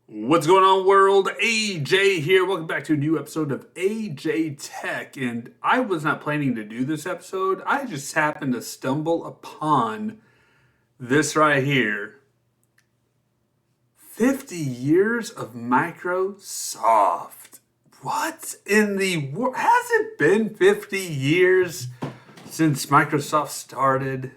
What's going on, world? AJ here. Welcome back to a new episode of AJ Tech. And I was not planning to do this episode. I just happened to stumble upon this right here. 50 years of Microsoft. What in the world? Has it been 50 years since Microsoft started?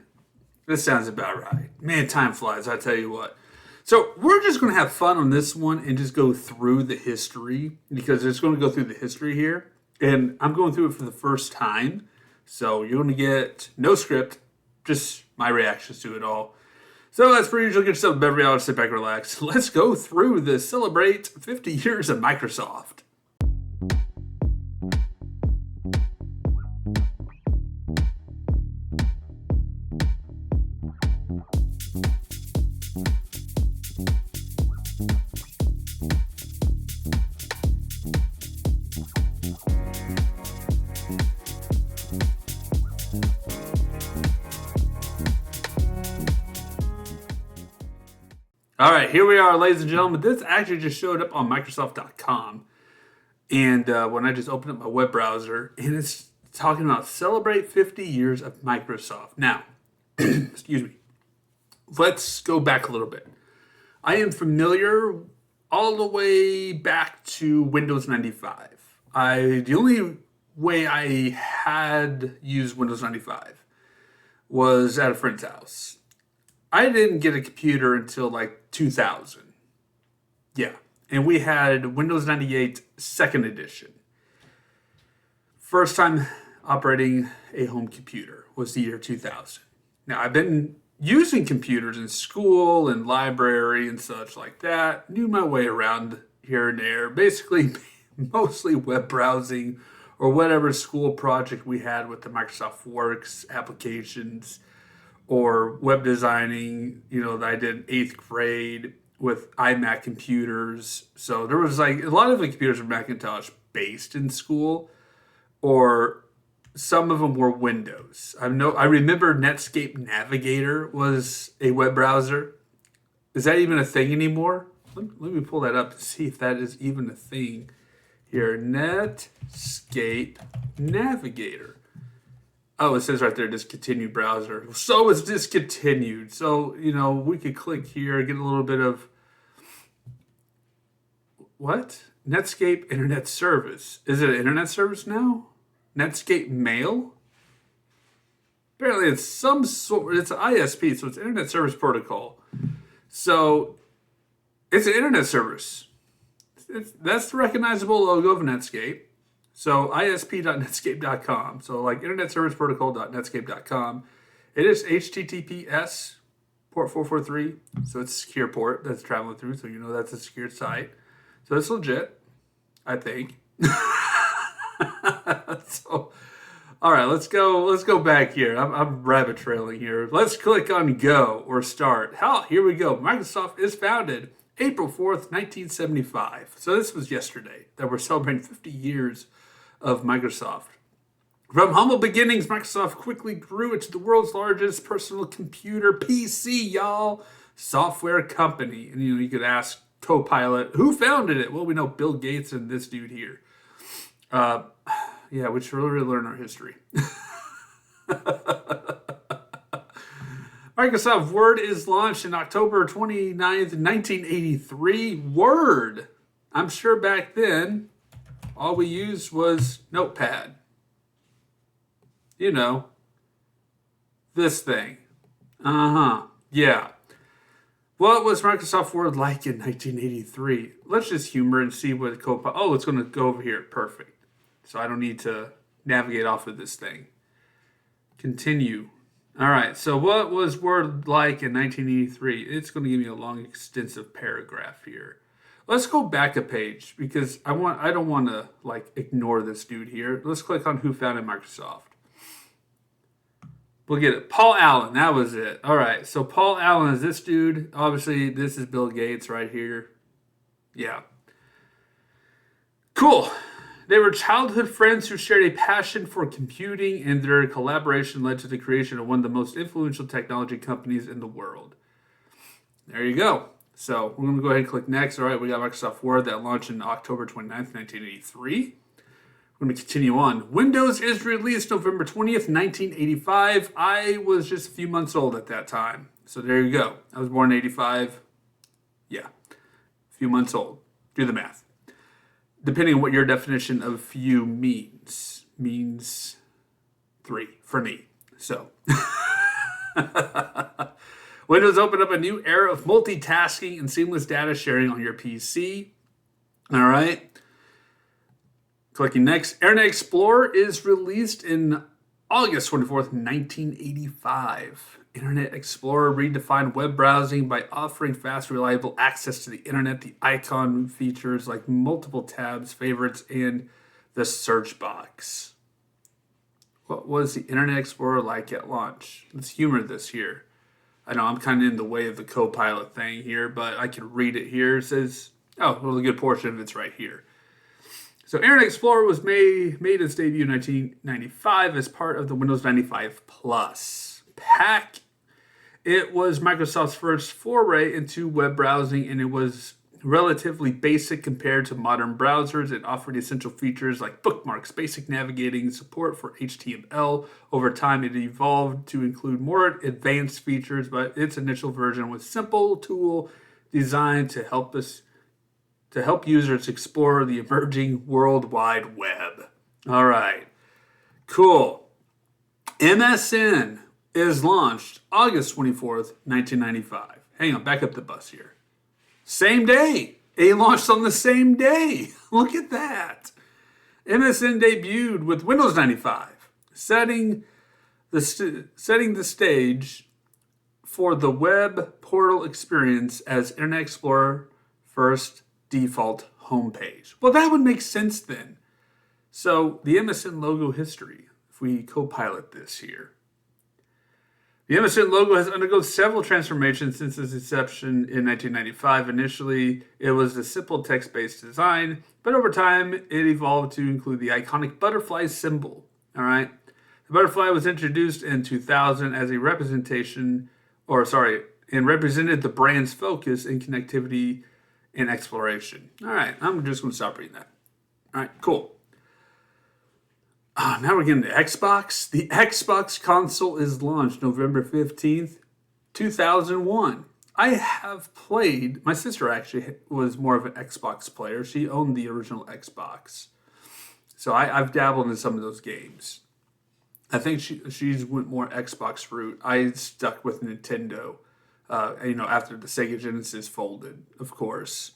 This sounds about right. Man, time flies, I tell you what. So we're just going to have fun on this one and just go through the history because it's going to go through the history here. And I'm going through it for the first time. So you're going to get no script, just my reactions to it all. So as per usual, get yourself a beverage out, sit back, relax. Let's go through the Celebrate 50 Years of Microsoft. All right, here we are, ladies and gentlemen. This actually just showed up on Microsoft.com. And when I just opened up my web browser, and it's talking about Celebrate 50 Years of Microsoft. Now, excuse me, let's go back a little bit. I am familiar all the way back to Windows 95. The only way I had used Windows 95 was at a friend's house. I didn't get a computer until like 2000. Yeah. And we had Windows 98 second edition. First time operating a home computer was the year 2000. Now, I've been using computers in school and library and such like that. Knew my way around here and there. Basically, mostly web browsing or whatever school project we had with the Microsoft Works applications, or web designing, that I did in 8th grade with iMac computers. So there was like a lot of the computers were Macintosh based in school, or some of them were Windows. I remember Netscape Navigator was a web browser. Is that even a thing anymore? Let me pull that up to see if that is even a thing here. Netscape Navigator. Oh, it says right there, discontinued browser. So it's discontinued. So, we could click here, get a little bit of, what? Netscape Internet Service. Is it an internet service now? Netscape Mail? Apparently it's some sort, it's an ISP, so it's Internet Service Protocol. So it's an internet service. That's the recognizable logo of Netscape. So isp.netscape.com. So like Internet Service Protocol.netscape.com. It is HTTPS port 443. So it's a secure port that's traveling through. So that's a secured site. So it's legit, I think. So, all right, let's go back here. I'm rabbit trailing here. Let's click on go or start. Here we go. Microsoft is founded April 4th, 1975. So this was yesterday that we're celebrating 50 years of Microsoft. From humble beginnings, Microsoft quickly grew into the world's largest personal computer PC, y'all, software company. And you could ask Copilot, who founded it? Well, we know Bill Gates and this dude here. We should really learn our history. Microsoft Word is launched in October 29th, 1983. Word. I'm sure back then, all we used was Notepad. This thing. Yeah. What was Microsoft Word like in 1983? Let's just humor and see what Copilot. Oh, it's going to go over here. Perfect. So I don't need to navigate off of this thing. Continue. All right. So what was Word like in 1983? It's going to give me a long, extensive paragraph here. Let's go back a page because I don't want to ignore this dude here. Let's click on who founded Microsoft. We'll get it. Paul Allen. That was it. All right. So Paul Allen is this dude. Obviously, this is Bill Gates right here. Yeah. Cool. They were childhood friends who shared a passion for computing, and their collaboration led to the creation of one of the most influential technology companies in the world. There you go. So we're going to go ahead and click next. All right, we got Microsoft Word that launched on October 29th, 1983. We're going to continue on. Windows is released November 20th, 1985. I was just a few months old at that time. So there you go. I was born in 85. Yeah, a few months old. Do the math. Depending on what your definition of few means 3 for me. So Windows opened up a new era of multitasking and seamless data sharing on your PC. All right. Clicking next. Internet Explorer is released in August 24th, 1985. Internet Explorer redefined web browsing by offering fast, reliable access to the internet. The icon features like multiple tabs, favorites, and the search box. What was the Internet Explorer like at launch? Let's humor this here. I know I'm kind of in the way of the Copilot thing here, but I can read it here. It says, oh, well, a good portion of it's right here. So Internet Explorer was made its debut in 1995 as part of the Windows 95 Plus pack. It was Microsoft's first foray into web browsing, and it was relatively basic compared to modern browsers. It offered essential features like bookmarks, basic navigating, support for HTML. Over time, it evolved to include more advanced features, but its initial version was a simple tool designed to help users explore the emerging World Wide Web. All right, cool. MSN is launched August 24th, 1995. Hang on, back up the bus here. Same day. It launched on the same day. Look at that. MSN debuted with Windows 95, setting the stage for the web portal experience as Internet Explorer first default homepage. Well, that would make sense then. So the MSN logo history, if we co-pilot this here. The MSN logo has undergone several transformations since its inception in 1995. Initially, it was a simple text-based design, but over time, it evolved to include the iconic butterfly symbol. All right, the butterfly was introduced in 2000 as a represented the brand's focus in connectivity and exploration. All right, I'm just going to stop reading that. All right, cool. Now we're getting to Xbox. The Xbox console is launched November 15th, 2001. I have played, my sister actually was more of an Xbox player. She owned the original Xbox. So I've dabbled in some of those games. I think she's went more Xbox route. I stuck with Nintendo, after the Sega Genesis folded, of course.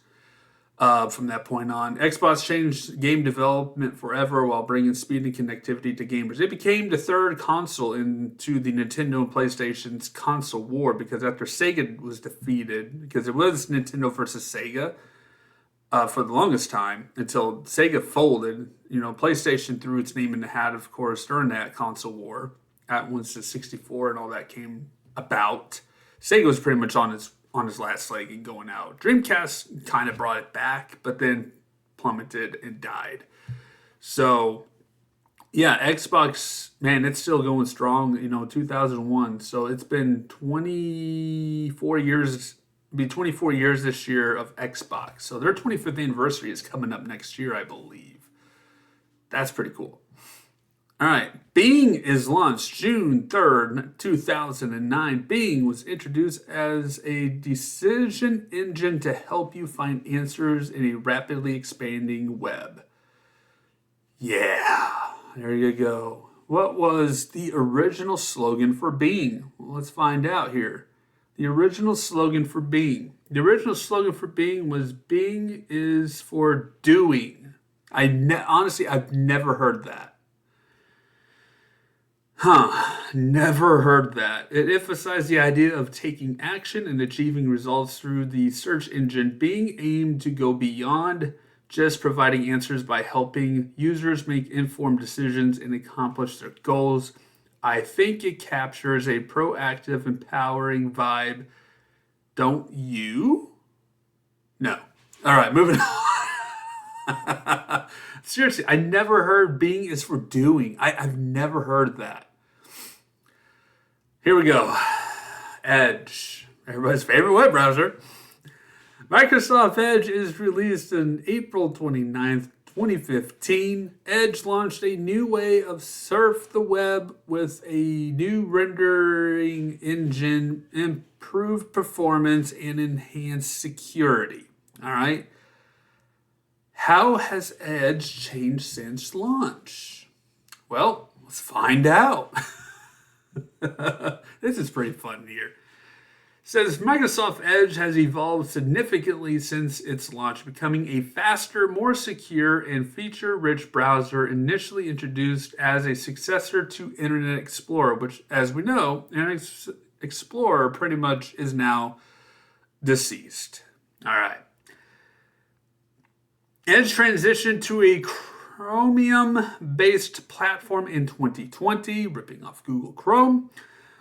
From that point on, Xbox changed game development forever while bringing speed and connectivity to gamers. It became the third console into the Nintendo and PlayStation's console war because after Sega was defeated, because it was Nintendo versus Sega for the longest time until Sega folded. PlayStation threw its name in the hat, of course, during that console war. Once the 64 and all that came about, Sega was pretty much on his last leg and going out. Dreamcast kind of brought it back, but then plummeted and died. So, yeah, Xbox, man, it's still going strong, 2001. So it's been 24 years, it'll be 24 years this year of Xbox. So their 25th anniversary is coming up next year, I believe. That's pretty cool. All right, Bing is launched June 3rd, 2009. Bing was introduced as a decision engine to help you find answers in a rapidly expanding web. Yeah, there you go. What was the original slogan for Bing? Well, let's find out here. The original slogan for Bing. The original slogan for Bing was Bing is for doing. Honestly, I've never heard that. Never heard that. It emphasized the idea of taking action and achieving results through the search engine. Bing aimed to go beyond just providing answers by helping users make informed decisions and accomplish their goals. I think it captures a proactive, empowering vibe. Don't you? No. All right, moving on. Seriously, I never heard Bing is for doing. I've never heard that. Here we go. Edge, everybody's favorite web browser. Microsoft Edge is released on April 29th, 2015. Edge launched a new way of surf the web with a new rendering engine, improved performance, and enhanced security. All right. How has Edge changed since launch? Well, let's find out. This is pretty fun here. Says Microsoft Edge has evolved significantly since its launch, becoming a faster, more secure, and feature-rich browser initially introduced as a successor to Internet Explorer, which, as we know, Internet Explorer pretty much is now deceased. All right. Edge transitioned to a Chromium-based platform in 2020, ripping off Google Chrome.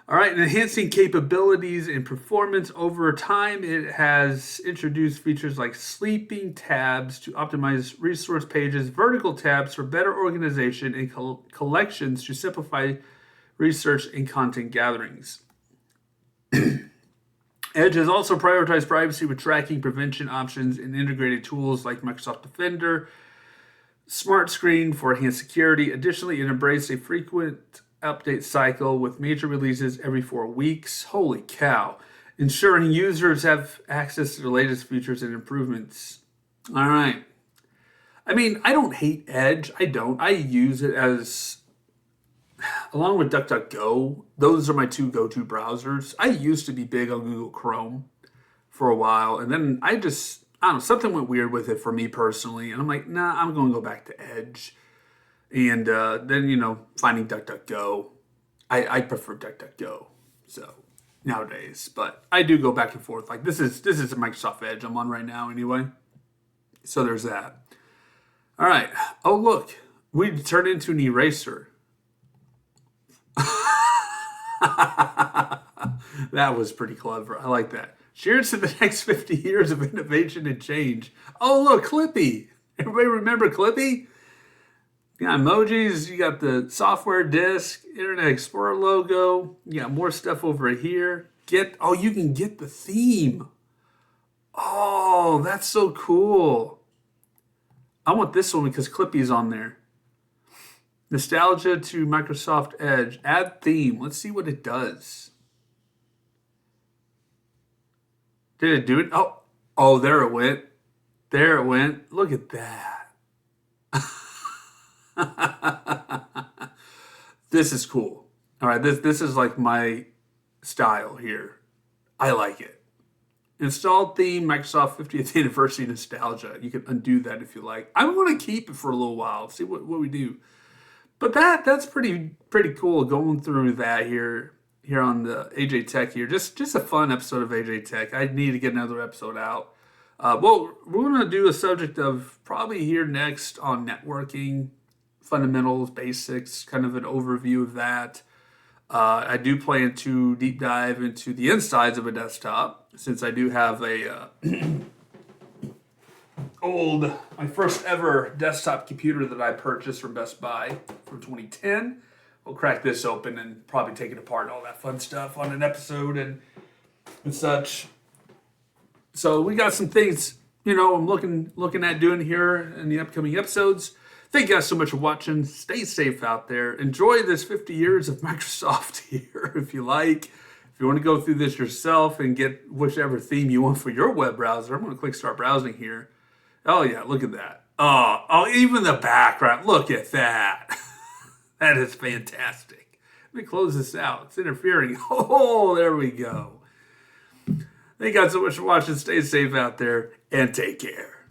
All right, and enhancing capabilities and performance over time, it has introduced features like sleeping tabs to optimize resource pages, vertical tabs for better organization, and collections to simplify research and content gatherings. Edge has also prioritized privacy with tracking, prevention options, and integrated tools like Microsoft Defender, Smart Screen for enhanced security. Additionally, it embraced a frequent update cycle with major releases every 4 weeks. Holy cow. Ensuring users have access to the latest features and improvements. All right. I mean, I don't hate Edge. I don't. I use it as, along with DuckDuckGo, those are my two go-to browsers. I used to be big on Google Chrome for a while, and then I don't know, something went weird with it for me personally, and I'm like, nah, I'm going to go back to Edge. And then, finding DuckDuckGo. I prefer DuckDuckGo, so nowadays. But I do go back and forth. Like, this is a Microsoft Edge I'm on right now anyway. So there's that. All right. Oh, look. We turned into an eraser. That was pretty clever. I like that. Cheers to the next 50 years of innovation and change. Oh, look, Clippy. Everybody remember Clippy? You got emojis, you got the software disk, Internet Explorer logo, you got more stuff over here. You can get the theme. Oh, that's so cool. I want this one because Clippy's on there. Nostalgia to Microsoft Edge. Add theme. Let's see what it does. Did it do it? Oh, there it went. There it went. Look at that. This is cool. All right, this is like my style here. I like it. Installed theme, Microsoft 50th anniversary nostalgia. You can undo that if you like. I want to keep it for a little while, see what we do. But that's pretty cool going through that here on the AJ Tech here. Just a fun episode of AJ Tech. I need to get another episode out. Well, we're going to do a subject of probably here next on networking, fundamentals, basics, kind of an overview of that. I do plan to deep dive into the insides of a desktop, since I do have a my first ever desktop computer that I purchased from Best Buy from 2010. We'll crack this open and probably take it apart and all that fun stuff on an episode and such. So we got some things, I'm looking at doing here in the upcoming episodes. Thank you guys so much for watching. Stay safe out there. Enjoy this 50 years of Microsoft here if you like. If you want to go through this yourself and get whichever theme you want for your web browser, I'm going to click Start Browsing here. Oh, yeah, look at that. Oh, even the background. Look at that. That is fantastic. Let me close this out. It's interfering. Oh, there we go. Thank you guys so much for watching. Stay safe out there and take care.